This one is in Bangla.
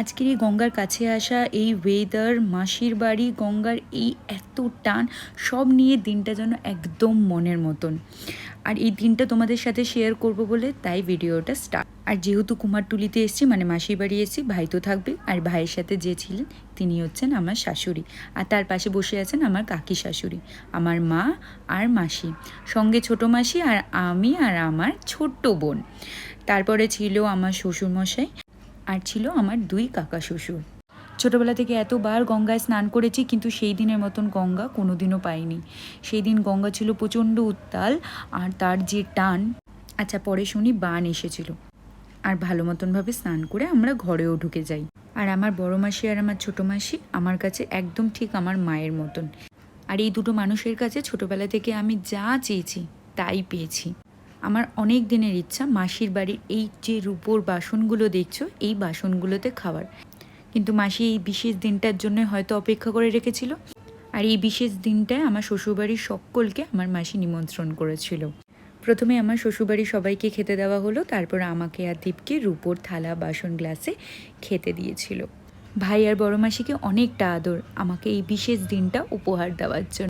আজকের এই গঙ্গার কাছে আসা, এই ওয়েদার, মাসির বাড়ি, গঙ্গার এই এত টান, সব নিয়ে দিনটা যেন একদম মনের মতন। আর এই দিনটা তোমাদের সাথে শেয়ার করব বলে তাই ভিডিওটা স্টার্ট। আর যেহেতু কুমারটুলিতে এসেছি, মানে মাসির বাড়ি এসেছি, ভাই তো থাকবে। আর ভাইয়ের সাথে যে ছিলেন তিনি হচ্ছেন আমার শাশুড়ি, আর তার পাশে বসে আছেন আমার কাকি শাশুড়ি, আমার মা আর মাসি, সঙ্গে ছোটো মাসি আর আমি আর আমার ছোট্ট বোন। তারপরে ছিল আমার শ্বশুরমশাই, আর ছিল আমার 2 কাকা শ্বশুর। ছোটোবেলা থেকে এতবার গঙ্গায় স্নান করেছি, কিন্তু সেই দিনের মতন গঙ্গা কোনো দিনও পাইনি। সেই দিন গঙ্গা ছিল প্রচণ্ড উত্তাল, আর তার যে টান। আচ্ছা, পরে শুনি বান এসেছিল। আর ভালো মতনভাবে স্নান করে আমরা ঘরেও ঢুকে যাই। আর আমার বড় মাসি আর আমার ছোটো মাসি আমার কাছে একদম ঠিক আমার মায়ের মতন। আর এই দুটো মানুষের কাছে ছোটোবেলা থেকে আমি যা চেয়েছি তাই পেয়েছি। আমার অনেক দিনের ইচ্ছা মাসির বাড়ির এই যে রূপোর বাসনগুলো দেখছো, এই বাসনগুলোতে খাওয়ার। কিন্তু মাসি এই বিশেষ দিনটার জন্য হয়তো অপেক্ষা করে রেখেছিল। আর এই বিশেষ দিনটায় আমার শ্বশুরবাড়ির সকলকে আমার মাসি নিমন্ত্রণ করেছিল। প্রথমে আমার শ্বশুরবাড়ির সবাইকে খেতে দেওয়া হলো, তারপর আমাকে আর দীপকে রূপোর থালা বাসন গ্লাসে খেতে দিয়েছিল। ভাই আর বড় মাসিকে অনেকটা আদর আমাকে এই বিশেষ দিনটা উপহার দেওয়ার জন্য।